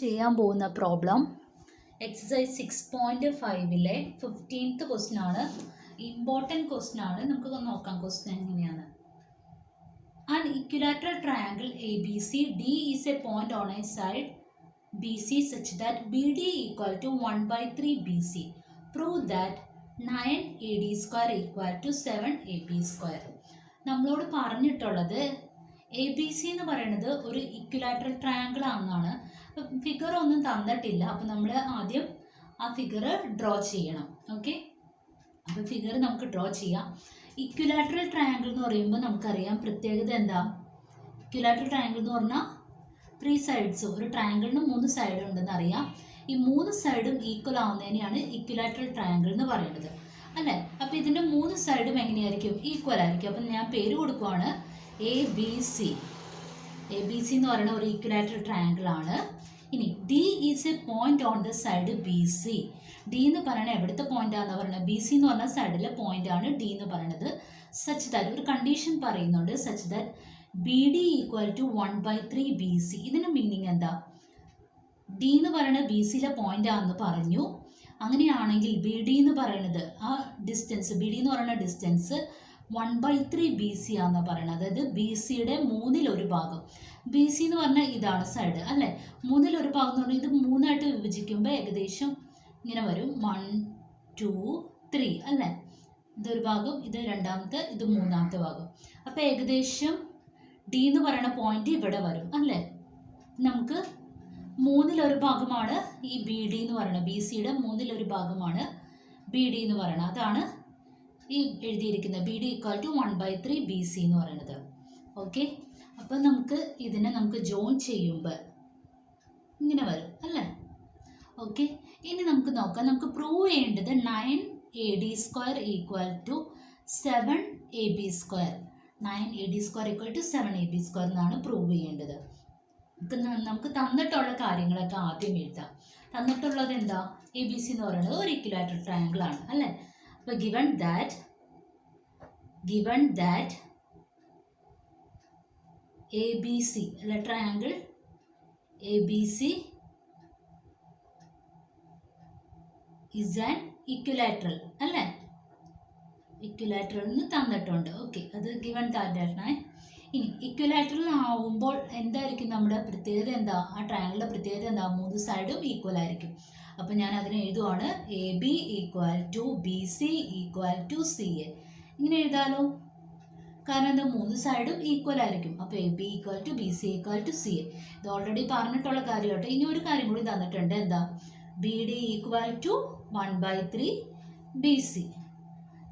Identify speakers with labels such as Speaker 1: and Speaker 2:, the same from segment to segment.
Speaker 1: ചെയ്യാൻ പോകുന്ന problem exercise 6.5-ലെ 15th question ആണ്. ഇമ്പോർട്ടൻറ്റ് ക്വസ്റ്റ്യൻ ആണ്. നമുക്ക് നോക്കാം ക്വസ്റ്റ്യൻ എങ്ങനെയാണ്. An equilateral triangle ABC, D is a point on a side BC such that BD equal to 1/3 BC. Prove that 9AD square equal to 7AB square. നമ്മളോട് പറഞ്ഞിട്ടുള്ളത് A B C എന്ന് പറയുന്നത് ഒരു equilateral triangle ആണെന്നാണ്. Figure ഒന്നും തന്നിട്ടില്ല. അപ്പം നമ്മൾ ആദ്യം ആ ഫിഗർ ഡ്രോ ചെയ്യണം. ഓക്കെ, അപ്പം ഫിഗർ നമുക്ക് ഡ്രോ ചെയ്യാം. ഇക്വിലാറ്ററൽ ട്രയാങ്കിൾ എന്ന് പറയുമ്പോൾ നമുക്കറിയാം പ്രത്യേകത എന്താ. ഇക്വിലാറ്ററൽ ട്രയാങ്കിൾ എന്ന് പറഞ്ഞാൽ 3 സൈഡ്സ്, ഒരു ട്രയാങ്കിളിന് 3 സൈഡ് ഉണ്ടെന്ന് അറിയാം. ഈ 3 സൈഡും ഈക്വൽ ആവുന്നതിനെയാണ് ഇക്വിലാറ്ററൽ ട്രയാങ്കിൾ എന്ന് പറയുന്നത്, അല്ലേ? അപ്പം ഇതിൻ്റെ 3 സൈഡും എങ്ങനെയായിരിക്കും? ഈക്വൽ ആയിരിക്കും. അപ്പം ഞാൻ പേര് കൊടുക്കുവാണ് A B C. A B C എന്ന് പറയുന്ന ഒരു ഇക്വിലാറ്ററൽ ട്രയാങ്കിൾ ആണ്. ഇനി D is A point on the side B C. D എന്ന് പറയുന്നത് എവിടുത്തെ പോയിന്റ് ആണെന്ന് പറയുന്നത്? ബി സി എന്ന് പറഞ്ഞ സൈഡിലെ പോയിന്റ് ആണ് ഡി എന്ന് പറയുന്നത്. സച്ച് ദാറ്റ് ഒരു കണ്ടീഷൻ പറയുന്നുണ്ട്, such that B D equal to 1/3 B C. ഇതിൻ്റെ മീനിങ് എന്താ? ഡി എന്ന് പറയുന്നത് ബി സിയിലെ പോയിന്റ് ആണെന്ന് പറഞ്ഞു. അങ്ങനെയാണെങ്കിൽ ബി ഡി എന്ന് പറയുന്നത് ആ ഡിസ്റ്റൻസ്, ബി ഡി എന്ന് പറയുന്ന ഡിസ്റ്റൻസ് 1/3 ബി സി ആണെന്ന് പറയുന്നത്. അതായത് ബി സിയുടെ 1/3 ഭാഗം. ബി സി എന്ന് പറഞ്ഞാൽ ഇതാണ് സൈഡ്, അല്ലേ? 1/3 ഭാഗം എന്ന് പറഞ്ഞാൽ ഇത് 3ആയിട്ട് വിഭജിക്കുമ്പോൾ ഏകദേശം ഇങ്ങനെ വരും. 1 2 3, അല്ലേ? ഇതൊരു ഭാഗം, ഇത് രണ്ടാമത്തെ, ഇത് മൂന്നാമത്തെ ഭാഗം. അപ്പോൾ ഏകദേശം ഡി എന്ന് പറയുന്ന പോയിന്റ് ഇവിടെ വരും, അല്ലേ? നമുക്ക് 1/3 ഭാഗമാണ് ഈ ബി ഡി എന്ന് പറയുന്നത്. ബി സിയുടെ 1/3 ഭാഗമാണ് ബി ഡി എന്ന് പറയുന്നത്. അതാണ് ഈ എഴുതിയിരിക്കുന്നത് B D equal to 1/3 B C എന്ന് പറയുന്നത്. ഓക്കെ, അപ്പം ഇതിനെ നമുക്ക് ജോയിൻ ചെയ്യുമ്പോൾ ഇങ്ങനെ വരും, അല്ലേ? ഓക്കെ, ഇനി നമുക്ക് നോക്കാം. നമുക്ക് പ്രൂവ് ചെയ്യേണ്ടത് 9AD square equal to 7AB square. 9AD square equal to 7AB square എന്നാണ് പ്രൂവ് ചെയ്യേണ്ടത്. നമുക്ക് തന്നിട്ടുള്ള കാര്യങ്ങളൊക്കെ ആദ്യം എഴുതാം. തന്നിട്ടുള്ളത് എന്താ? എ ബി സി എന്ന് പറയുന്നത് ഒരു ഇക്വിലാറ്ററൽ ട്രയാങ്കിൾ ആണ്, അല്ലേ? അപ്പോൾ given that ABC, അല്ലെ, triangle ABC is an equilateral, അല്ലേ? ഇക്വിലാറ്ററൽ എന്ന് തന്നിട്ടുണ്ട്. ഓക്കെ, അത് given that ആണ്. ഇനി ഇക്വിലാറ്ററൽ ആവുമ്പോൾ എന്തായിരിക്കും നമ്മുടെ പ്രത്യേകത? എന്താ? ആ ട്രയാങ്കിളിൻ്റെ പ്രത്യേകത എന്താ? 3 സൈഡും ഈക്വൽ ആയിരിക്കും. അപ്പം ഞാൻ അതിനെ എഴുതുവാണ് A B equal to B C equal to C A. ഇങ്ങനെ എഴുതാലോ, കാരണം എന്താ? 3 സൈഡും ഈക്വൽ ആയിരിക്കും. അപ്പോൾ A B equal to B C equal to C A. ഇത് ഓൾറെഡി പറഞ്ഞിട്ടുള്ള കാര്യമായിട്ട്. ഇനി ഒരു കാര്യം കൂടി തന്നിട്ടുണ്ട്. എന്താ? B D equal to 1/3 B C.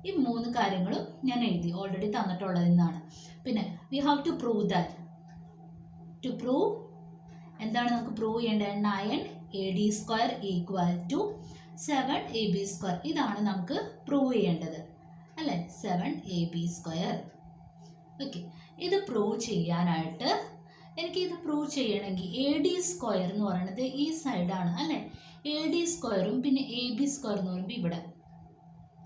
Speaker 1: ഈ 3 കാര്യങ്ങളും ഞാൻ എഴുതി, ഓൾറെഡി തന്നിട്ടുള്ളത് എന്നാണ്. പിന്നെ we have to prove that. To prove എന്താണ് നമുക്ക് പ്രൂവ് ചെയ്യേണ്ടത്? 9AD square equal to 7AB square. ഇതാണ് നമുക്ക് പ്രൂവ് ചെയ്യേണ്ടത്, അല്ലേ? 7AB square. ഓക്കെ, ഇത് പ്രൂവ് ചെയ്യാനായിട്ട് ഇത് പ്രൂവ് ചെയ്യണമെങ്കിൽ AD സ്ക്വയർ എന്ന് പറയുന്നത് ഈ സൈഡാണ്, അല്ലേ? AD സ്ക്വയറും പിന്നെ AB സ്ക്വയർ എന്ന് പറയുമ്പോൾ ഇവിടെ,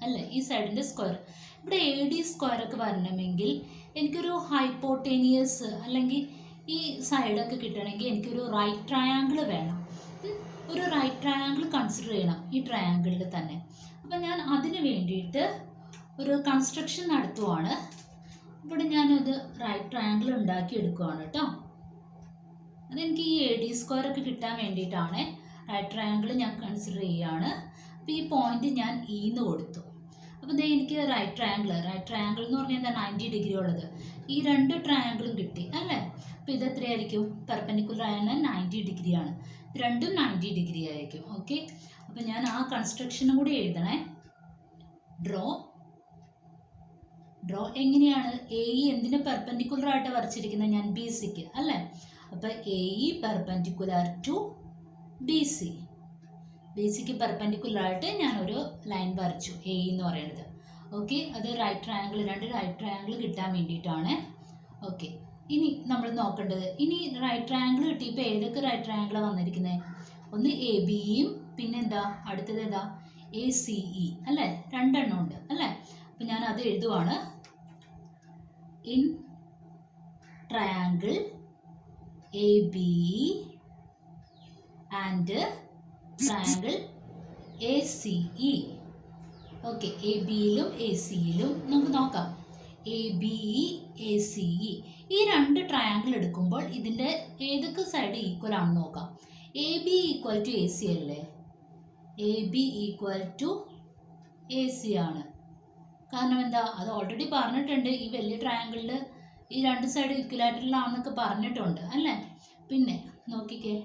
Speaker 1: അല്ലേ? ഈ സൈഡിൻ്റെ സ്ക്വയർ. ഇവിടെ AD സ്ക്വയർ ഒക്കെ വരണമെങ്കിൽ എനിക്കൊരു ഹൈപ്പോട്ടേനിയസ് അല്ലെങ്കിൽ ഈ സൈഡൊക്കെ കിട്ടണമെങ്കിൽ എനിക്കൊരു റൈറ്റ് ട്രയാങ്കിൾ വേണം. ഒരു റൈറ്റ് ട്രയാങ്കിൾ കൺസിഡർ ചെയ്യണം ഈ ട്രയാങ്കിളിൽ തന്നെ. അപ്പം ഞാൻ അതിന് വേണ്ടിയിട്ട് ഒരു കൺസ്ട്രക്ഷൻ നടത്തുവാണ്. ഇവിടെ ഞാനത് റൈറ്റ് ട്രയാങ്കിൾ ഉണ്ടാക്കി എടുക്കുവാണ് കേട്ടോ. അതെനിക്ക് ഈ AD സ്ക്വയർ ഒക്കെ കിട്ടാൻ വേണ്ടിയിട്ടാണ്. റൈറ്റ് ട്രയാങ്കിൾ ഞാൻ കൺസിഡർ ചെയ്യുകയാണ്. അപ്പോൾ ഈ പോയിന്റ് ഞാൻ എന്ന് കൊടുത്തു. അപ്പോൾ എനിക്ക് റൈറ്റ് ട്രയാങ്കിൾ എന്ന് പറഞ്ഞാൽ എന്താ? 90 ഡിഗ്രി ഉള്ളത്. ഈ 2 ട്രയാങ്കിളും കിട്ടി, അല്ലേ? അപ്പോൾ ഇത് എത്രയായിരിക്കും? പെർപെൻഡിക്കുലർ ആണ്, 90 ഡിഗ്രിയാണ്. രണ്ടും 90 ഡിഗ്രി ആയിരിക്കും. ഓക്കെ, അപ്പോൾ ഞാൻ ആ കൺസ്ട്രക്ഷനും കൂടി എഴുതണേ. ഡ്രോ എങ്ങനെയാണ്? എ ഇ എന്തിന് പെർപെൻഡിക്കുലർ ആയിട്ട് വരച്ചിരിക്കുന്നത്? ഞാൻ ബി സിക്ക്, അല്ലേ? അപ്പോൾ A E perpendicular to B C. B സിക്ക് പെർപെൻഡിക്കുലർ ആയിട്ട് ഞാനൊരു ലൈൻ വരച്ചു, എ എന്ന് പറയുന്നത്. ഓക്കെ, അത് റൈറ്റ് ട്രയാങ്കിൾ, 2 റൈറ്റ് ട്രയാങ്കിൾ കിട്ടാൻ വേണ്ടിയിട്ടാണ്. ഓക്കെ, ഇനി നമ്മൾ നോക്കേണ്ടത്, ഇനി റൈറ്റ് ട്രയാങ്കിൾ കിട്ടിയപ്പോൾ ഏതൊക്കെ റൈറ്റ് ട്രയാങ്കിളാണ് വന്നിരിക്കുന്നത്? ഒന്ന് എ ബിയും പിന്നെ എന്താ അടുത്തത്? ഏതാ? എ സി ഇ, അല്ലേ? 2 എണ്ണം ഉണ്ട്, അല്ലേ? അപ്പം ഞാൻ അത് എഴുതുവാണ്. In triangle A B and triangle ACE. Okay, ABയിലും ACയിലും നമുക്ക് നോക്കാം. ABE ACE ഈ രണ്ട് ട്രയാങ്കിൾ എടുക്കുമ്പോൾ ഇതിൻ്റെ ഏതൊക്കെ സൈഡ് ഈക്വൽ ആണെന്ന് നോക്കാം. AB ഈക്വൽ ടു AC അല്ലേ? AB ഈക്വൽ ടു AC ആണ്. കാരണം എന്താ, അത് ഓൾറെഡി പറഞ്ഞിട്ടുണ്ട്. ഈ വലിയ ട്രയാങ്കിളിൽ ഈ രണ്ട് സൈഡ് ഇക്വലാറ്ററിലാണെന്നൊക്കെ പറഞ്ഞിട്ടുണ്ട് അല്ലേ? പിന്നെ നോക്കിക്കേ,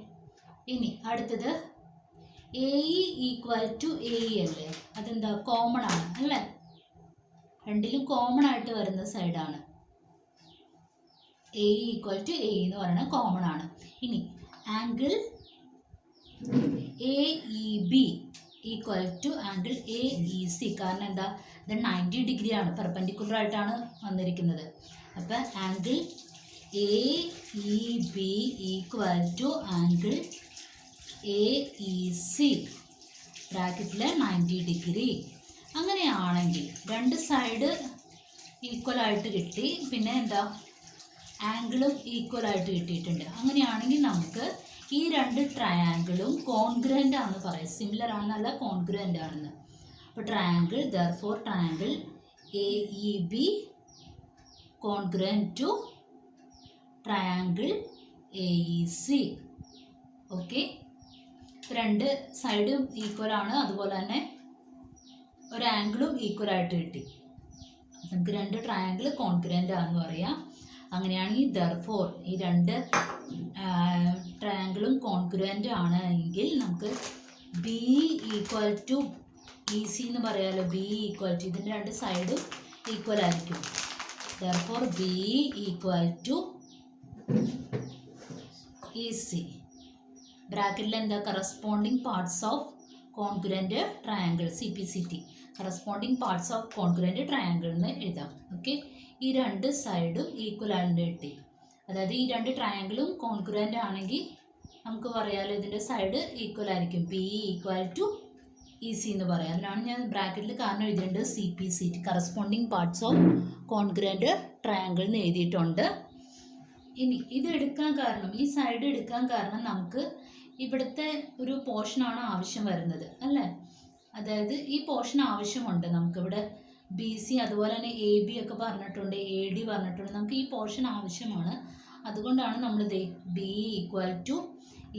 Speaker 1: ഇനി അടുത്തത് AE ഈക്വൽ ടു AE അല്ലേ? അതെന്താ, കോമൺ ആണ് അല്ലേ? രണ്ടിലും കോമൺ ആയിട്ട് വരുന്ന സൈഡാണ്. AE ഈക്വൽ ടു AE എന്ന് പറയുന്നത് കോമൺ ആണ്. ഇനി angle AEB equal to angle AEC. കാരണം എന്താ, ഇത് 90 ഡിഗ്രി ആണ്, പെർപെൻഡിക്കുലർ ആയിട്ടാണ് വന്നിരിക്കുന്നത്. അപ്പം angle AEB equal to angle AEC ബ്രാക്കറ്റിൽ 90 ഡിഗ്രി. അങ്ങനെയാണെങ്കിൽ രണ്ട് സൈഡ് ഈക്വലായിട്ട് കിട്ടി, പിന്നെ എന്താ, ആംഗിളും ഈക്വലായിട്ട് കിട്ടിയിട്ടുണ്ട്. അങ്ങനെയാണെങ്കിൽ നമുക്ക് ഈ രണ്ട് ട്രയാങ്കിളും കോൺഗ്രൻ്റ് ആണെന്ന് പറയാം. സിമിലർ ആണെന്നല്ല, കോൺഗ്രൻ്റ് ആണെന്ന്. അപ്പോൾ triangle, therefore triangle AEB congruent to triangle AEC. Okay, രണ്ട് സൈഡും ഈക്വൽ ആണ്, അതുപോലെ തന്നെ ഒരു ആംഗിളും ഈക്വൽ ആയിട്ട് കിട്ടി. നമുക്ക് രണ്ട് ട്രയാങ്കിൾ കോൺഗ്രൻ്റ് ആണെന്ന് പറയാം. അങ്ങനെയാണെങ്കിൽ ദെർഫോർ ഈ രണ്ട് ട്രയാങ്കിളും കോൺഗ്രൻ്റ് ആണ് എങ്കിൽ നമുക്ക് B ഈക്വൽ ടു EC എന്ന് പറയാമല്ലോ. B ഈക്വൽ ടു, ഇതിൻ്റെ രണ്ട് സൈഡും ഈക്വൽ ആയിരിക്കും. Therefore B equal to EC. ബ്രാക്കറ്റിൽ എന്താ, corresponding parts of congruent triangle, CPCT, corresponding parts of congruent triangle എന്ന് എഴുതാം. ഓക്കെ, ഈ രണ്ട് സൈഡും ഈക്വൽ ആയിട്ട് കിട്ടി. അതായത് ഈ രണ്ട് ട്രയാങ്കിളും കോൺഗ്രൻ്റ് ആണെങ്കിൽ നമുക്ക് പറയാമല്ലോ ഇതിൻ്റെ സൈഡ് ഈക്വൽ ആയിരിക്കും. B ഈക്വൽ ടു EC എന്ന് പറയാം. അതിനാണ് ഞാൻ ബ്രാക്കറ്റിൽ കാരണം എഴുതിയിട്ടുണ്ട് CPCT, corresponding parts of congruent triangle എന്ന് എഴുതിയിട്ടുണ്ട്. ഇനി ഇത് എടുക്കാൻ കാരണം, ഈ സൈഡ് എടുക്കാൻ കാരണം നമുക്ക് ഇവിടുത്തെ ഒരു പോർഷനാണ് ആവശ്യം വരുന്നത് അല്ലേ? അതായത് ഈ പോർഷൻ ആവശ്യമുണ്ട് നമുക്കിവിടെ. BC അതുപോലെ തന്നെ AB ഒക്കെ പറഞ്ഞിട്ടുണ്ട്, AD പറഞ്ഞിട്ടുണ്ട്. നമുക്ക് ഈ പോർഷൻ ആവശ്യമാണ്. അതുകൊണ്ടാണ് നമ്മളിത് B ഈക്വൽ ടു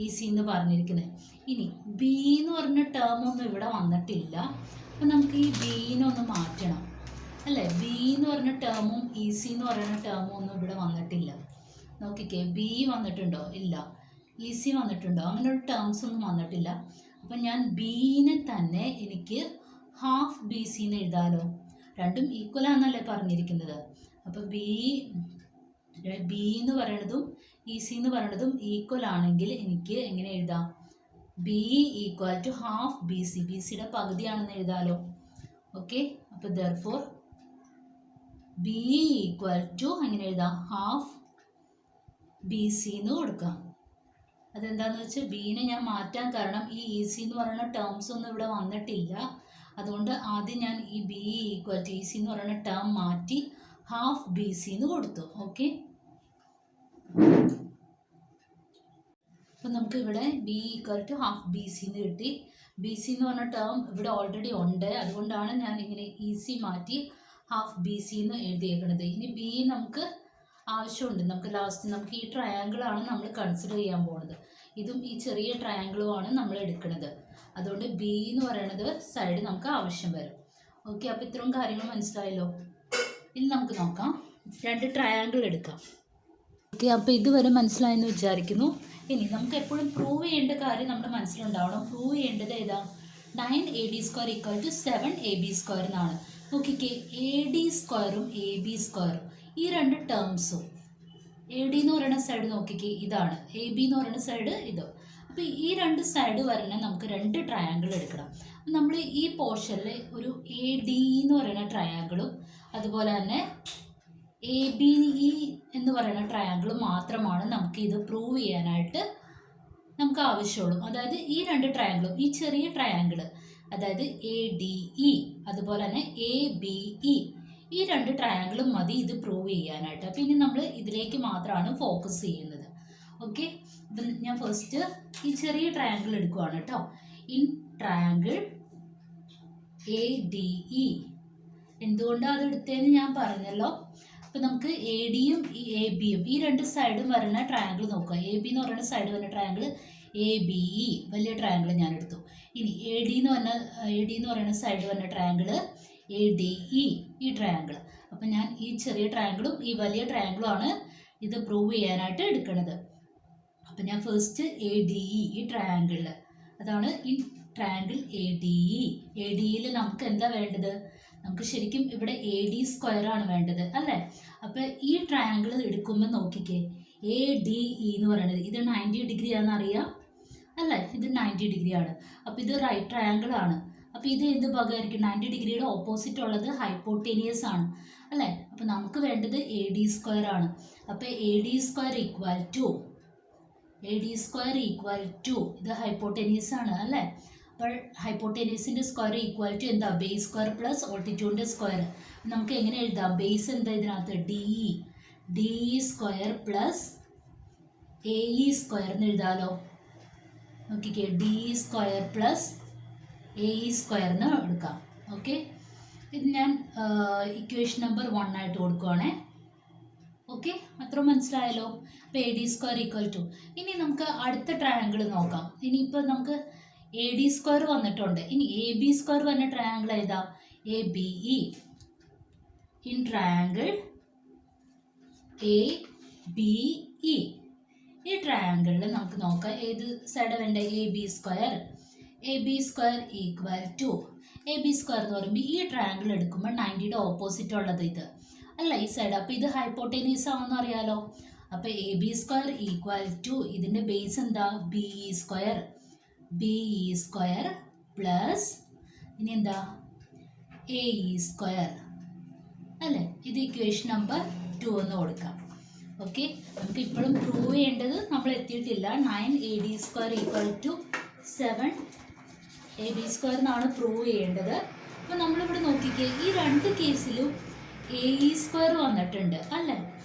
Speaker 1: EC എന്ന് പറഞ്ഞിരിക്കുന്നത്. ഇനി B എന്ന് പറഞ്ഞ ടേം ഒന്നും ഇവിടെ വന്നിട്ടില്ല. അപ്പം നമുക്ക് ഈ Bനെ ഒന്ന് മാറ്റണം അല്ലേ? B എന്ന് പറഞ്ഞ ടേമും EC എന്ന് പറയുന്ന ടേമും ഒന്നും ഇവിടെ വന്നിട്ടില്ല. നോക്കിക്കേ, B വന്നിട്ടുണ്ടോ? ഇല്ല. EC വന്നിട്ടുണ്ടോ? അങ്ങനെ ഒരു ടേംസ് ഒന്നും വന്നിട്ടില്ല. അപ്പം ഞാൻ Bനെ തന്നെ എനിക്ക് ഹാഫ് BC എന്ന് എഴുതാമല്ലോ. രണ്ടും ഈക്വൽ ആണെന്നല്ലേ പറഞ്ഞിരിക്കുന്നത്. അപ്പോൾ B എന്ന് പറയുന്നതും EC എന്ന് പറയുന്നതും ഈക്വൽ ആണെങ്കിൽ എനിക്ക് എങ്ങനെ എഴുതാം? B equal to half BC. BCയുടെ പകുതിയാണെന്ന് എഴുതാമല്ലോ. ഓക്കെ, അപ്പോൾ ദെർഫോർ B ഈക്വൽ ടു എങ്ങനെ എഴുതാം? ഹാഫ് BC എന്ന് കൊടുക്കാം. അതെന്താണെന്ന് വെച്ചാൽ Bനെ ഞാൻ മാറ്റാൻ കാരണം ഈ EC എന്ന് പറയുന്ന ടേംസ് ഒന്നും ഇവിടെ വന്നിട്ടില്ല. അതുകൊണ്ട് ആദ്യം ഞാൻ ഈ B ഈക്വൽ ടു EC എന്ന് പറയുന്ന ടേം മാറ്റി ഹാഫ് BC എന്ന് കൊടുത്തു. ഓക്കെ, അപ്പം നമുക്ക് ഇവിടെ B equal to half BC എന്ന് കിട്ടി. BC എന്ന് പറഞ്ഞ ടേം ഇവിടെ ഓൾറെഡി ഉണ്ട്. അതുകൊണ്ടാണ് ഞാൻ ഇങ്ങനെ EC മാറ്റി ഹാഫ് BC എന്ന് എഴുതിയേക്കുന്നത്. ഇനി B നമുക്ക് ആവശ്യമുണ്ട്. നമുക്ക് ലാസ്റ്റ് നമുക്ക് ഈ ട്രയാങ്കിളാണ് നമ്മൾ കൺസിഡർ ചെയ്യാൻ പോകുന്നത്. ഇതും ഈ ചെറിയ ട്രയാങ്കിളുമാണ് നമ്മൾ എടുക്കുന്നത്. അതുകൊണ്ട് B എന്ന് പറയുന്നത് സൈഡ് നമുക്ക് ആവശ്യം വരും. ഓക്കെ, അപ്പോൾ ഇത്രയും കാര്യങ്ങൾ മനസ്സിലായല്ലോ. ഇനി നമുക്ക് നോക്കാം, രണ്ട് ട്രയാങ്കിൾ എടുക്കാം. ഓക്കെ, അപ്പോൾ ഇതുവരെ മനസ്സിലായെന്ന് വിചാരിക്കുന്നു. ഇനി നമുക്ക് എപ്പോഴും പ്രൂവ് ചെയ്യേണ്ട കാര്യം നമ്മുടെ മനസ്സിലുണ്ടാവണം. പ്രൂവ് ചെയ്യേണ്ടത് ഏതാ? 9AD² ഈക്വൽ ടു 7AB² എന്നാണ്. നോക്കിക്കേ, AD² AB² ഈ രണ്ട് ടേംസും AD എന്ന് പറയുന്ന സൈഡ് നോക്കിക്കേ, ഇതാണ്. AB എന്ന് പറയുന്ന സൈഡ് ഇത്. അപ്പോൾ ഈ രണ്ട് സൈഡ് വരണ നമുക്ക് രണ്ട് ട്രയാങ്കിൾ എടുക്കണം. നമ്മൾ ഈ പോർഷനിൽ ഒരു ADE എന്ന് പറയുന്ന ട്രയാങ്കിളും അതുപോലെ തന്നെ ABE എന്ന് പറയുന്ന ട്രയാങ്കിളും മാത്രമാണ് നമുക്ക് ഇത് പ്രൂവ് ചെയ്യാനായിട്ട് നമുക്ക് ആവശ്യമുള്ളൂ. അതായത് ഈ രണ്ട് ട്രയാങ്കിളും, ഈ ചെറിയ ട്രയാങ്കിൾ അതായത് ADE അതുപോലെ തന്നെ ABE ഈ രണ്ട് ട്രയാങ്കിളും മതി ഇത് പ്രൂവ് ചെയ്യാനായിട്ട്. അപ്പോൾ ഇനി നമ്മൾ ഇതിലേക്ക് മാത്രമാണ് ഫോക്കസ് ചെയ്യുന്നത്. ഓക്കെ. അപ്പം ഞാൻ ഫസ്റ്റ് ഈ ചെറിയ ട്രയാങ്കിൾ എടുക്കുവാണ് കേട്ടോ. In triangle A D E. എന്തുകൊണ്ടാണ് അത് എടുത്തതെന്ന് ഞാൻ പറഞ്ഞല്ലോ. അപ്പം നമുക്ക് എ ഡിയും എ ബിയും ഈ രണ്ട് സൈഡും വരുന്ന ട്രയാങ്കിൾ നോക്കുക. എ ബി എന്ന് പറയുന്ന സൈഡ് വരുന്ന ട്രയാങ്കിൾ എ ബി ഇ, വലിയ ട്രയാങ്കിൾ ഞാൻ എടുത്തു. ഇനി എ ഡി എന്ന് പറയുന്ന സൈഡ് വരുന്ന ട്രയാങ്കിൾ എ ഡി ഇ, ഈ ട്രയാങ്കിൾ. അപ്പം ഞാൻ ഈ ചെറിയ ട്രയാങ്കിളും ഈ വലിയ ട്രയാങ്കിളും ആണ് ഇത് പ്രൂവ് ചെയ്യാനായിട്ട് എടുക്കുന്നത്. അപ്പം ഞാൻ ഫസ്റ്റ് എ ഡി ഇ, ഈ ട്രയാങ്കിളിൽ, അതാണ് ഈ triangle A D E. A D ഇയിൽ നമുക്ക് എന്താ വേണ്ടത്? നമുക്ക് ശരിക്കും ഇവിടെ എ ഡി സ്ക്വയർ ആണ് വേണ്ടത് അല്ലേ? അപ്പം ഈ ട്രയാങ്കിൾ എടുക്കുമ്പോൾ നോക്കിക്കേ, എ ഡി ഇ എന്ന് പറയുന്നത് ഇത് 90 ഡിഗ്രി ആണെന്ന് അറിയാം അല്ലേ? ഇത് 90 ഡിഗ്രി ആണ്. അപ്പം ഇത് റൈറ്റ് ട്രയാങ്കിൾ ആണ്. അപ്പം ഇത് എന്ത് ഭാഗമായിരിക്കും? 90 ഡിഗ്രിയുടെ ഓപ്പോസിറ്റ് ഉള്ളത് ഹൈപ്പോട്ടേനിയസ് ആണ് അല്ലേ? അപ്പം നമുക്ക് വേണ്ടത് എ ഡി സ്ക്വയർ ആണ്. അപ്പം A D square equal to ഇത് ഹൈപ്പോട്ടേനിയസ് ആണ് അല്ലേ? അപ്പോൾ ഹൈപ്പോട്ടേനിയസിൻ്റെ സ്ക്വയർ ഈക്വൽ ടു എന്താ? ബേസ് സ്ക്വയർ പ്ലസ് ഓൾട്ടിറ്റ്യൂഡിൻ്റെ സ്ക്വയർ. നമുക്ക് എങ്ങനെ എഴുതാം? ബേസ് എന്താ ഇതിനകത്ത്? D E square plus A E square എന്ന് എഴുതാമല്ലോ. നോക്കിക്കേ, D E square plus A E square എന്ന് എടുക്കാം. ഓക്കെ, ഇത് ഞാൻ ഇക്വേഷൻ നമ്പർ 1 ആയിട്ട് കൊടുക്കുവാണേ. ഓക്കെ, അത്ര മനസ്സിലായല്ലോ. അപ്പോൾ A D square equal to, ഇനി നമുക്ക് അടുത്ത ട്രയാങ്കിൾ നോക്കാം. ഇനിയിപ്പോൾ നമുക്ക് എ ഡി സ്ക്വയർ വന്നിട്ടുണ്ട്. ഇനി എ ബി സ്ക്വയർ വന്ന ട്രയാങ്കിൾ ഏതാ? A B E. In triangle A B E, ഈ ട്രയാങ്കിളിൽ നമുക്ക് നോക്കാം ഏത് സൈഡ് വേണ്ട? A B square equal to, A B square എന്ന് പറയുമ്പോൾ ഈ ട്രയാങ്കിൾ എടുക്കുമ്പോൾ 90യുടെ ഓപ്പോസിറ്റ് ഉള്ളത് ഇത് അല്ല, ഈ സൈഡ്. അപ്പോൾ ഇത് ഹൈപ്പോട്ടേനിയസ് ആണെന്ന് അറിയാലോ. അപ്പോൾ A B square equal to, ഇതിൻ്റെ ബേസ് എന്താ? ബി ഇ സ്ക്വയർ പ്ലസ് ഇനി എന്താ? എ ഇ സ്ക്വയർ അല്ലേ? ഇത് ഇക്വേഷൻ നമ്പർ 2 എന്ന് കൊടുക്കാം. ഓക്കെ, നമുക്ക് ഇപ്പോഴും പ്രൂവ് ചെയ്യേണ്ടത് നമ്മൾ എത്തിയിട്ടില്ല. 9 A D square equal to 7 A B square എന്നാണ് പ്രൂവ് ചെയ്യേണ്ടത്. അപ്പോൾ നമ്മളിവിടെ നോക്കിക്കേ, ഈ രണ്ട് കേസിലും എ ഇ സ്ക്വയർ വന്നിട്ടുണ്ട് അല്ലേ?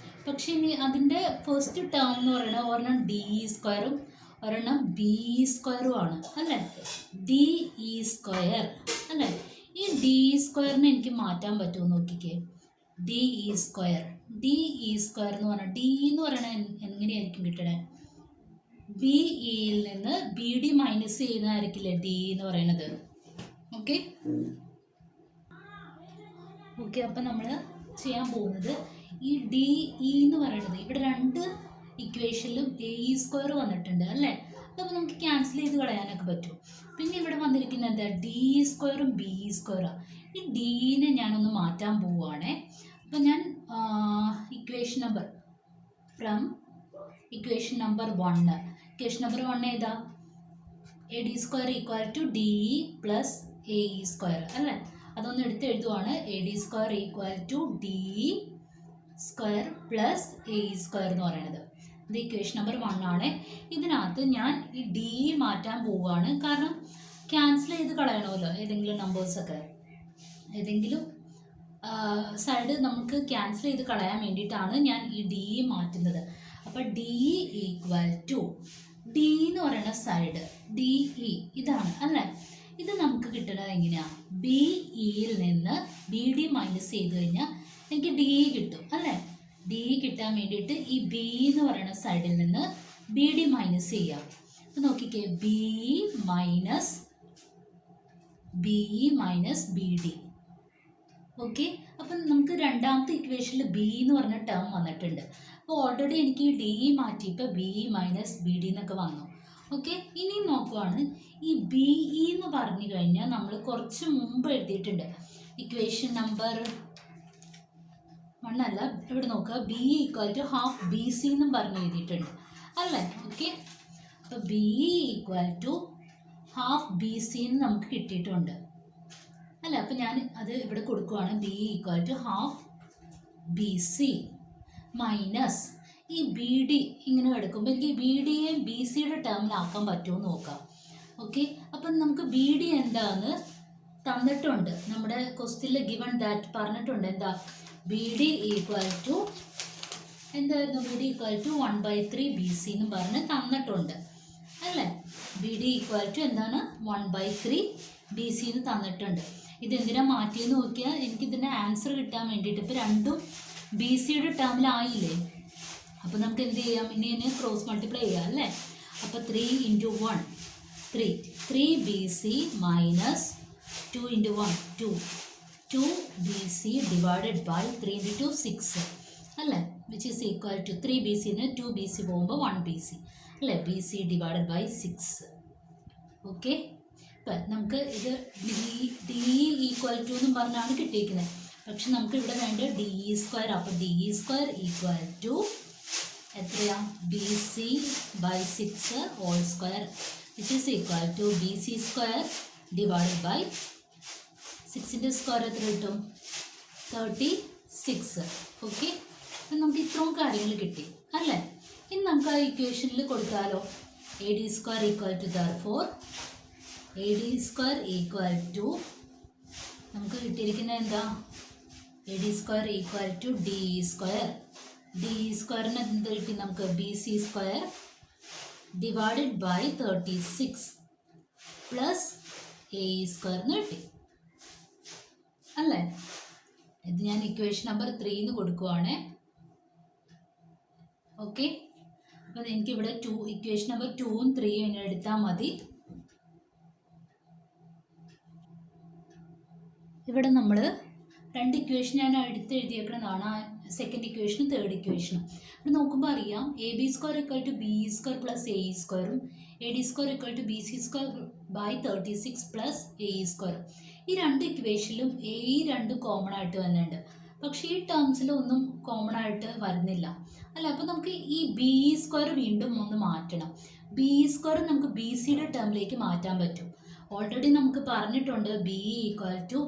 Speaker 1: പക്ഷേ ഇനി അതിൻ്റെ ഫസ്റ്റ് ടേം എന്ന് പറയുന്നത് ഒരെണ്ണം ഡി ഇ സ്ക്വയറും ഒരെണ്ണം ബി ഇ സ്ക്വയറും ആണ് അല്ലേ? ഡി ഇ സ്ക്വയർ അല്ലേ? ഈ ഡി ഇ സ്ക്വയറിനെ എനിക്ക് മാറ്റാൻ പറ്റുമോ നോക്കിക്കേ. ഡി ഇ സ്ക്വയർ എന്ന് പറഞ്ഞാൽ ഡി എന്ന് പറയുന്നത് എങ്ങനെയായിരിക്കും കിട്ടണേ? ബി ഇയിൽ നിന്ന് ബി ഡി മൈനസ് ചെയ്യുന്നതായിരിക്കില്ലേ ഡി എന്ന് പറയുന്നത്. ഓക്കെ, അപ്പം നമ്മൾ ചെയ്യാൻ പോകുന്നത് ഈ ഡി ഇ എന്ന് പറയുന്നത്, ഇവിടെ രണ്ട് ഇക്വേഷനിലും എ ഇ സ്ക്വയർ വന്നിട്ടുണ്ട് അല്ലേ? അപ്പോൾ നമുക്ക് ക്യാൻസൽ ചെയ്ത് കളയാനൊക്കെ പറ്റും. പിന്നെ ഇവിടെ വന്നിരിക്കുന്നത് എന്താ? ഡി ഇ സ്ക്വയറും ബി ഇ സ്ക്വയറാണ്. ഈ ഡിനെ ഞാനൊന്ന് മാറ്റാൻ പോവുകയാണേ. അപ്പം ഞാൻ ഇക്വേഷൻ നമ്പർ 1 ഏതാ? A D square equal to D E plus A E square അല്ലേ? അതൊന്ന് എടുത്ത് എഴുതുവാണ്. A D square equal to D E square plus A E square എന്ന് പറയുന്നത്. ഇത് ഇക്വേഷൻ നമ്പർ 1 ആണ്. ഇതിനകത്ത് ഞാൻ ഈ ഡി ഇ മാറ്റാൻ പോവുകയാണ്. കാരണം ക്യാൻസൽ ചെയ്ത് കളയണമല്ലോ ഏതെങ്കിലും നമ്പേഴ്സൊക്കെ, ഏതെങ്കിലും സൈഡ് നമുക്ക് ക്യാൻസൽ ചെയ്ത് കളയാൻ വേണ്ടിയിട്ടാണ് ഞാൻ ഈ ഡി ഇ മാറ്റുന്നത്. അപ്പോൾ D E equal to, D എന്ന് പറയുന്ന സൈഡ് ഡി ഇ ഇതാണ് അല്ലേ? ഇത് നമുക്ക് കിട്ടുന്നത് എങ്ങനെയാണ്? ബി ഇയിൽ നിന്ന് ബി ഡി മൈനസ് ചെയ്ത് കഴിഞ്ഞാൽ എനിക്ക് ഡി ഇ കിട്ടും അല്ലേ? ഡി ഇ കിട്ടാൻ വേണ്ടിയിട്ട് ഈ ബി എന്ന് പറയുന്ന സൈഡിൽ നിന്ന് ബി ഡി മൈനസ് ചെയ്യാം. അപ്പോൾ നോക്കിക്കേ, B E minus B D. Okay, അപ്പം നമുക്ക് രണ്ടാമത്തെ ഇക്വേഷനിൽ ബി എന്ന് പറഞ്ഞ ടേം വന്നിട്ടുണ്ട്. അപ്പോൾ ഓൾറെഡി എനിക്ക് ഈ ഡി ഇ മാറ്റിയപ്പോൾ B E minus B D എന്നൊക്കെ വന്നു. ഓക്കെ, ഇനി നോക്കുവാണ് ഈ ബി ഇ എന്ന് പറഞ്ഞു കഴിഞ്ഞാൽ നമ്മൾ കുറച്ച് മുമ്പ് എഴുതിയിട്ടുണ്ട്. ഇക്വേഷൻ നമ്പർ 1 അല്ല, ഇവിടെ നോക്കുക, B equal to half B C എന്നും പറഞ്ഞ് എഴുതിയിട്ടുണ്ട് അല്ലേ? ഓക്കെ, അപ്പോൾ B equal to half B C എന്ന് നമുക്ക് കിട്ടിയിട്ടുണ്ട് അല്ല? അപ്പം ഞാൻ അത് ഇവിടെ കൊടുക്കുവാണ്. B equal to half B C minus ഈ ബി ഡി ഇങ്ങനെ എടുക്കുമ്പോൾ എനിക്ക് ബി ഡിയെ ബി സിയുടെ ടേമിലാക്കാൻ പറ്റുമോ നോക്കാം. ഓക്കെ, അപ്പം നമുക്ക് ബി ഡി എന്താന്ന് തന്നിട്ടുണ്ട്. നമ്മുടെ ക്വസ്റ്റ്യനിൽ ഗിവൺ ദാറ്റ് പറഞ്ഞിട്ടുണ്ട്. എന്താ? ബി ഡി ഈക്വൽ ടു എന്തായിരുന്നു B D equal to 1/3 BC എന്ന് പറഞ്ഞ് തന്നിട്ടുണ്ട് അല്ലേ. ബി ഡി ഈക്വൽ ടു എന്താണ് 1/3 BC എന്ന് തന്നിട്ടുണ്ട്. ഇതെന്തിനാ മാറ്റിയെന്ന് നോക്കിയാൽ എനിക്കിതിൻ്റെ ആൻസർ കിട്ടാൻ വേണ്ടിയിട്ട് ഇപ്പോൾ രണ്ടും ബി സിയുടെ ടേമിലായില്ലേ. അപ്പോൾ നമുക്ക് എന്ത് ചെയ്യാം, ഇനി എന്നെ ക്രോസ് മൾട്ടിപ്ലൈ ചെയ്യാം അല്ലേ. അപ്പോൾ 3 × 1 3 BC minus 2 × 1 2 BC divided by 3 × 2 6 അല്ലേ, വിച്ച് ഈസ് ഈക്വൽ ടു 3 BCന് 2 BC പോകുമ്പോൾ 1 BC അല്ലേ, BC ഡിവൈഡഡ് ബൈ 6. ഓക്കെ, ഇപ്പം നമുക്ക് ഇത് ഡി ഈക്വൽ ടു എന്നും പറഞ്ഞാണ് കിട്ടിയിരിക്കുന്നത്. പക്ഷെ നമുക്ക് ഇവിടെ വേണ്ടത് DE². അപ്പോൾ DE² ഈക്വൽ ടു എത്രയാ, BC by 6 whole square which is equal to BC² divided by 6ൻ്റെ സ്ക്വയർ എത്ര കിട്ടും, 36. ഓക്കെ, അപ്പം നമുക്ക് ഇത്രയും കാര്യങ്ങൾ കിട്ടി അല്ലേ. ഇനി നമുക്ക് ആ ഇക്വേഷനിൽ കൊടുത്താലോ, AD² equal to therefore AD² equal to നമുക്ക് കിട്ടിയിരിക്കുന്നത് എന്താ, AD² ഈക്വൽ ടു DE². DE²ന് എന്ത് കിട്ടി നമുക്ക്, BC² divided by 36 plus AE² എന്ന് കിട്ടി അല്ലേ. ഇത് ഞാൻ ഇക്വേഷൻ നമ്പർ 3 കൊടുക്കുവാണ്. ഓക്കെ, അപ്പോൾ എനിക്കിവിടെ ഇക്വേഷൻ നമ്പർ 2ഉം 3ഉം ഇങ്ങനെ എടുത്താൽ മതി. ഇവിടെ നമ്മൾ രണ്ട് ഇക്വേഷൻ ഞാൻ എഴുതിയേക്കുന്നതാണ്, സെക്കൻഡ് ഇക്വേഷനും തേർഡ് ഇക്വേഷനും. ഇവിടെ നോക്കുമ്പോൾ അറിയാം AB² equal to BE² plus AE²ഉം AD² equal to BC² by 36 plus AE². ഈ രണ്ട് ഇക്വേഷനിലും രണ്ടും കോമൺ ആയിട്ട് വന്നിട്ടുണ്ട്. പക്ഷേ ഈ ടേംസിലൊന്നും കോമൺ ആയിട്ട് വരുന്നില്ല അല്ല. അപ്പോൾ നമുക്ക് ഈ BE² വീണ്ടും ഒന്ന് മാറ്റണം. BE² നമുക്ക് BCയുടെ ടേമിലേക്ക് മാറ്റാൻ പറ്റും. ഓൾറെഡി നമുക്ക് പറഞ്ഞിട്ടുണ്ട് BE equal to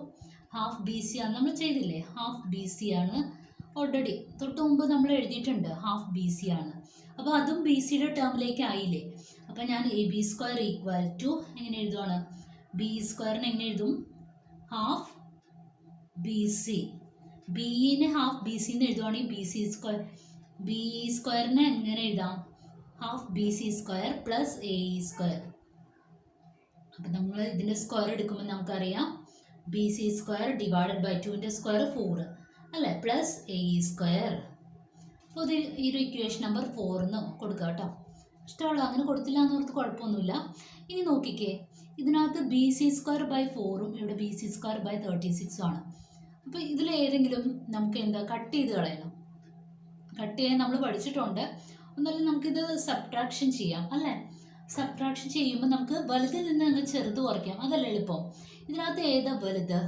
Speaker 1: half BC ആണ്, നമ്മൾ ചെയ്തില്ലേ, ഹാഫ് BC ആണ്. ഓൾറെഡി തൊട്ട് മുമ്പ് നമ്മൾ എഴുതിയിട്ടുണ്ട് ഹാഫ് BC ആണ്. അപ്പോൾ അതും BCയുടെ ടേമിലേക്ക് ആയില്ലേ. അപ്പോൾ ഞാൻ AB² ഈക്വൽ ടു എങ്ങനെ എഴുതുവാണ്, BE²നെ എങ്ങനെ എഴുതും, ഹാഫ് BC. BEനെ ഹാഫ് BC എന്ന് എഴുതുവാണെങ്കിൽ BE²നെ എങ്ങനെ എഴുതാം, ഹാഫ് BC² പ്ലസ് AE². അപ്പം നമ്മൾ ഇതിൻ്റെ സ്ക്വയർ എടുക്കുമ്പോൾ നമുക്കറിയാം BC² ഡിവൈഡഡ് ബൈ 2ൻ്റെ സ്ക്വയർ 4 അല്ലേ, പ്ലസ് AE². അപ്പോൾ ഇത് ഈ ഒരു ഇക്വേഷൻ നമ്പർ 4 എന്ന് കൊടുക്കുക കേട്ടോ. ഇഷ്ടമുള്ള അങ്ങനെ കൊടുത്തില്ല എന്നോർത്ത് കുഴപ്പമൊന്നുമില്ല. ഇനി നോക്കിക്കേ, ഇതിനകത്ത് BC² ബൈ 4ഉം ഇവിടെ BC² ബൈ 36 ആണ്. അപ്പോൾ ഇതിലേതെങ്കിലും നമുക്ക് എന്താ കട്ട് ചെയ്ത് കളയണം. കട്ട് ചെയ്യാൻ നമ്മൾ പഠിച്ചിട്ടുണ്ട്. എന്നാലും നമുക്കിത് സബ്ട്രാക്ഷൻ ചെയ്യാം അല്ലേ. സബ്ട്രാക്ഷൻ ചെയ്യുമ്പോൾ നമുക്ക് വലുതിൽ നിന്ന് അങ്ങ് ചെറുത് കുറയ്ക്കാം, അതല്ല എളുപ്പം. ഇതിനകത്ത് ഏതാ വലുത്,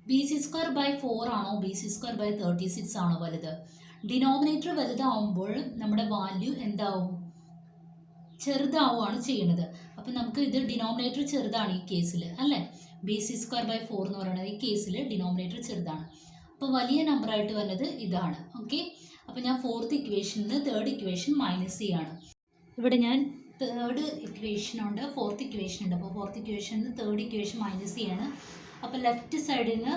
Speaker 1: BC² ബൈ 4 ആണോ BC² ബൈ 36 ആണോ വലുത്? ഡിനോമിനേറ്റർ വലുതാവുമ്പോൾ നമ്മുടെ വാല്യൂ എന്താവും, ചെറുതാവുകയാണ് ചെയ്യുന്നത്. അപ്പം നമുക്ക് ഇത് ഡിനോമിനേറ്റർ ചെറുതാണ് ഈ കേസിൽ അല്ലേ. BC² ബൈ 4 എന്ന് പറയുന്നത് ഈ കേസിൽ ഡിനോമിനേറ്റർ ചെറുതാണ്. അപ്പോൾ വലിയ നമ്പറായിട്ട് വരുന്നത് ഇതാണ്. ഓക്കെ, അപ്പോൾ ഞാൻ ഫോർത്ത് ഇക്വേഷനിൽ നിന്ന് തേർഡ് ഇക്വേഷൻ മൈനസ് ചെയ്യാണ്. ഇവിടെ ഞാൻ തേർഡ് ഇക്വേഷനുണ്ട്, ഫോർത്ത് ഇക്വേഷൻ ഉണ്ട്. അപ്പോൾ ഫോർത്ത് ഇക്വേഷനിൽ നിന്ന് തേർഡ് ഇക്വേഷൻ മൈനസ് ചെയ്യാണ്. അപ്പോൾ ലെഫ്റ്റ് സൈഡിൽ നിന്ന്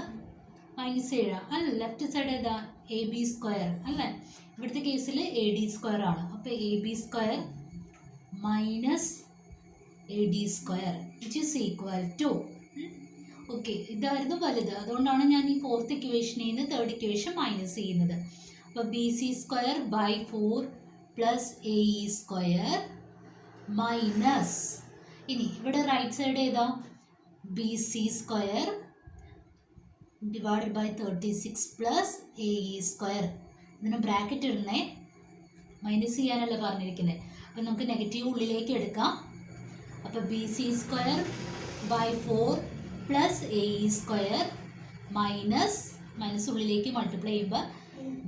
Speaker 1: മൈനസ് ചെയ്യുക അല്ല, ലെഫ്റ്റ് സൈഡ് ഏതാ, AB² അല്ലേ. ഇവിടുത്തെ കേസിൽ AD² ആണ്. അപ്പോൾ AB² minus AD² which is equal to, okay, ഇതായിരുന്നു വലുത്. അതുകൊണ്ടാണ് ഞാൻ ഈ ഫോർത്ത് ഇക്വേഷനിൽ നിന്ന് തേർഡ് ഇക്വേഷൻ മൈനസ് ചെയ്യുന്നത്. അപ്പോൾ BC² by 4 plus AE² minus, ഇനി ഇവിടെ റൈറ്റ് സൈഡ് ഏതാ, BC² divided by 36 plus AE². ഇതിന് ബ്രാക്കറ്റ് ഇടുന്നേ, മൈനസ് ചെയ്യാനല്ല പറഞ്ഞിരിക്കുന്നത്. അപ്പം നമുക്ക് നെഗറ്റീവ് ഉള്ളിലേക്ക് എടുക്കാം. അപ്പോൾ BC² by 4 plus AE² minus ഉള്ളിലേക്ക് മൾട്ടിപ്ലൈ ചെയ്യുമ്പോൾ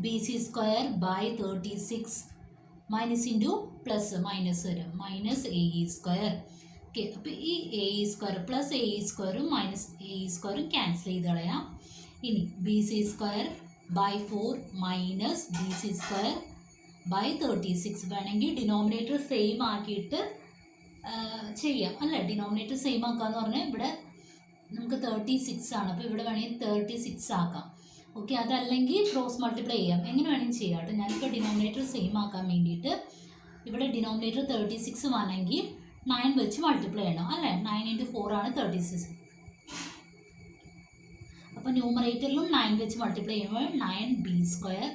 Speaker 1: BC² by 36 minus into plus minus വരും, മൈനസ് AE². ഓക്കെ, അപ്പോൾ ഈ AE² plus AE²ഉം minus AE² cancel ചെയ്ത് കളയാം. ഇനി BC² by 4 minus BC² by 36 വേണമെങ്കിൽ ഡിനോമിനേറ്റർ സെയിം ആക്കിയിട്ട് ചെയ്യാം അല്ലേ. ഡിനോമിനേറ്റർ സെയിം ആക്കാന്ന് പറഞ്ഞാൽ ഇവിടെ നമുക്ക് 36 ആണ്. അപ്പോൾ ഇവിടെ വേണമെങ്കിൽ 36 ആക്കാം. ഓക്കെ, അതല്ലെങ്കിൽ ക്രോസ് മൾട്ടിപ്ലൈ ചെയ്യാം, എങ്ങനെ വേണമെങ്കിൽ ചെയ്യാം കേട്ടോ. ഞാനിപ്പോൾ ഡിനോമിനേറ്റർ സെയിം ആക്കാൻ വേണ്ടിയിട്ട് ഇവിടെ ഡിനോമിനേറ്റർ 36 ആണെങ്കിൽ 9 വെച്ച് മൾട്ടിപ്ലൈ ചെയ്യണം അല്ലേ. 9 × 4 ആണ് 36. അപ്പോൾ ന്യൂമറേറ്ററിലും 9 വെച്ച് മൾട്ടിപ്ലൈ ചെയ്യുമ്പോൾ 9b²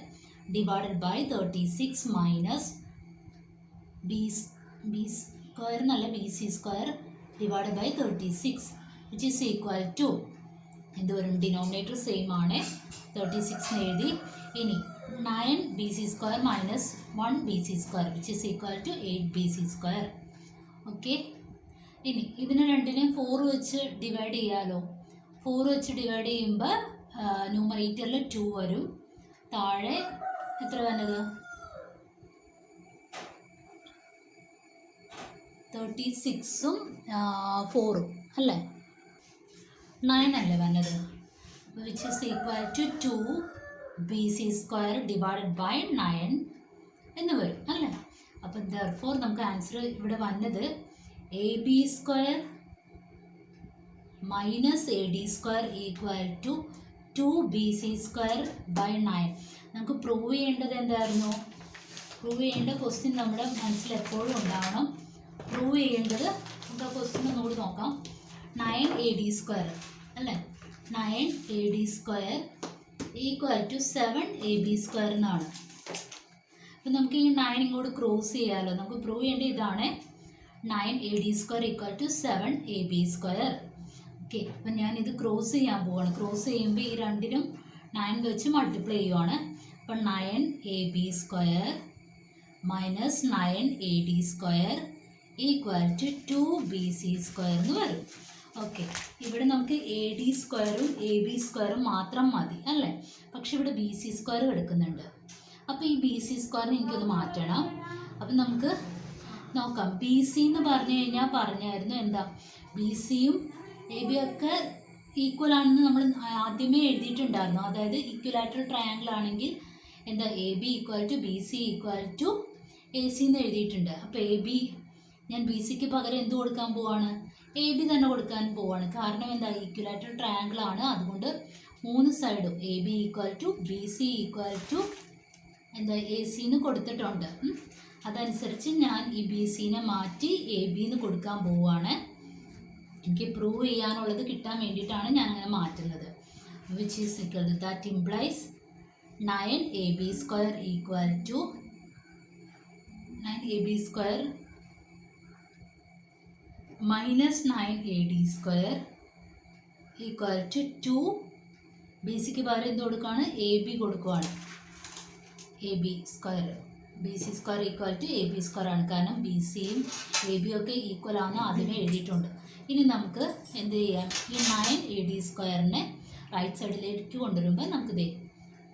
Speaker 1: divided by 36 minus b² എന്നല്ല bc² divided by 36 which is equal to എന്ത് വരും? ഡിനോമിനേറ്റർ സെയിം ആണ്, 36 എഴുതി. ഇനി 9bc² minus 1bc² which is equal to 8bc². Okay, ഇനി ഇതിനെ രണ്ടിനെയും 4 വെച്ച് ഡിവൈഡ് ചെയ്യാമല്ലോ. 4 വെച്ച് ഡിവൈഡ് ചെയ്യുമ്പോൾ ന്യൂമറേറ്ററിൽ 2 വരും, താഴെ എത്ര വന്നത്? 36ഉം 4ഉം അല്ലേ, 9 അല്ലേ വന്നത്. Which is equal to 2bc² divided by 9 എന്ന് വരും അല്ലേ. അപ്പം ദെർഫോർ നമുക്ക് ആൻസർ ഇവിടെ വന്നത് ab² minus ad² equal to 2bc² by 9. നമുക്ക് പ്രൂവ് ചെയ്യേണ്ടത് എന്തായിരുന്നു? പ്രൂവ് ചെയ്യേണ്ട ക്വസ്റ്റ്യൻ നമ്മുടെ മനസ്സിൽ എപ്പോഴും ഉണ്ടാവണം. പ്രൂവ് ചെയ്യേണ്ടത് നമുക്ക് ആ ക്വസ്റ്റ്യൻ ഒന്നുകൂടി നോക്കാം. 9ad² അല്ലേ, 9ad² ഈക്വൽ ടു 7ab² എന്നാണ്. അപ്പം നമുക്ക് ഈ 9 ഇങ്ങോട്ട് ക്രോസ് ചെയ്യാമല്ലോ. നമുക്ക് പ്രൂവ് ചെയ്യേണ്ടത് ഇതാണ്, 9ad² equal to 7ab². Okay, അപ്പം ഞാനിത് ക്രോസ് ചെയ്യാൻ പോവാണ്. ക്രോസ് ചെയ്യുമ്പോൾ ഈ രണ്ടിനും 9 വെച്ച് മൾട്ടിപ്ലൈ ചെയ്യുവാണ്. അപ്പം 9ab² minus 9ad² equal to 2bc² എന്ന് വരും. ഓക്കെ, ഇവിടെ നമുക്ക് ad² ab² മാത്രം മതി അല്ലേ. പക്ഷെ ഇവിടെ bc² എടുക്കുന്നുണ്ട്. അപ്പോൾ ഈ bc² എനിക്കൊന്ന് മാറ്റണം. അപ്പം നമുക്ക് നോക്കാം. bc എന്ന് പറഞ്ഞു കഴിഞ്ഞാൽ പറഞ്ഞായിരുന്നു എന്താ, bcയും ab ഒക്കെ ഈക്വൽ ആണെന്ന് നമ്മൾ ആദ്യമേ എഴുതിയിട്ടുണ്ടായിരുന്നു. അതായത് ഇക്വലാറ്ററൽ ട്രയാങ്കിൾ ആണെങ്കിൽ എന്താ, ab equal to bc equal to ac എന്ന് എഴുതിയിട്ടുണ്ട്. അപ്പോൾ ab ഞാൻ bcക്ക് പകരം എന്ത് കൊടുക്കാൻ പോവാണ്? ab തന്നെ കൊടുക്കാൻ പോവാണ്. കാരണം എന്താ, ഇക്വലാറ്ററൽ ട്രയാങ്കിൾ ആണ്, അതുകൊണ്ട് 3 സൈഡും ab equal to bc equal to എന്താ ac എന്ന് കൊടുത്തിട്ടുണ്ട്. അതനുസരിച്ച് ഞാൻ ഈ bcനെ മാറ്റി ab എന്ന് കൊടുക്കാൻ പോവുകയാണ്. എനിക്ക് പ്രൂവ് ചെയ്യാനുള്ളത് കിട്ടാൻ വേണ്ടിയിട്ടാണ് ഞാൻ അങ്ങനെ മാറ്റുന്നത്. Which is equal to, that implies 9ab² equal to 9ab² minus 9ad² equal to 2. bcക്ക് പകരം എന്ത് കൊടുക്കുകയാണ്? ab കൊടുക്കുകയാണ്. ab² bc² equal to ab² ആണ്. കാരണം bcയും ab ഒക്കെ ഈക്വൽ ആണെന്ന് ആദ്യമേ എഴുതിയിട്ടുണ്ട്. ഇനി നമുക്ക് എന്ത് ചെയ്യാം? ഈ 9ad² റൈറ്റ് സൈഡിലേക്ക് കൊണ്ടുവരുമ്പോൾ നമുക്ക്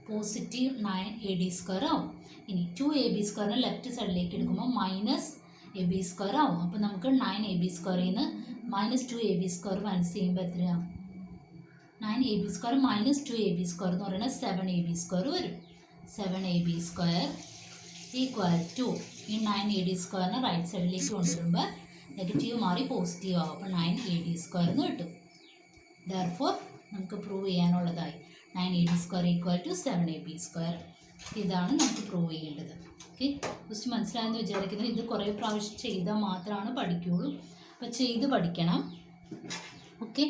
Speaker 1: പോസിറ്റീവ് 9ad² ആവും. ഇനി 2ab² ലെഫ്റ്റ് സൈഡിലേക്ക് എടുക്കുമ്പോൾ മൈനസ് ab² ആവും. അപ്പോൾ നമുക്ക് 9ab² നിന്ന് മൈനസ് 2ab² മൈനസ് ചെയ്യുമ്പോൾ എത്രയാണ്? 9ab² മൈനസ് 2ab² എന്ന് പറയുന്നത് 7ab² വരും. 7ab² ഈക്വൽ ടു ഈ 9ad² റൈറ്റ് സൈഡിലേക്ക് കൊണ്ടുവരുമ്പോൾ നെഗറ്റീവ് മാറി പോസിറ്റീവ് ആവും. അപ്പോൾ 9ad² എന്ന് കിട്ടും. ദെർഫോർ നമുക്ക് prove ചെയ്യാനുള്ളതായി 9ad² equal to 7ab². ഇതാണ് നമുക്ക് പ്രൂവ് ചെയ്യേണ്ടത്. ഓക്കെ, ജസ്റ്റ് മനസ്സിലായെന്ന് വിചാരിക്കുന്നത്. ഇത് കുറേ പ്രാവശ്യം ചെയ്താൽ മാത്രമാണ് പഠിക്കുകയുള്ളൂ. അപ്പോൾ ചെയ്ത് പഠിക്കണം. ഓക്കെ.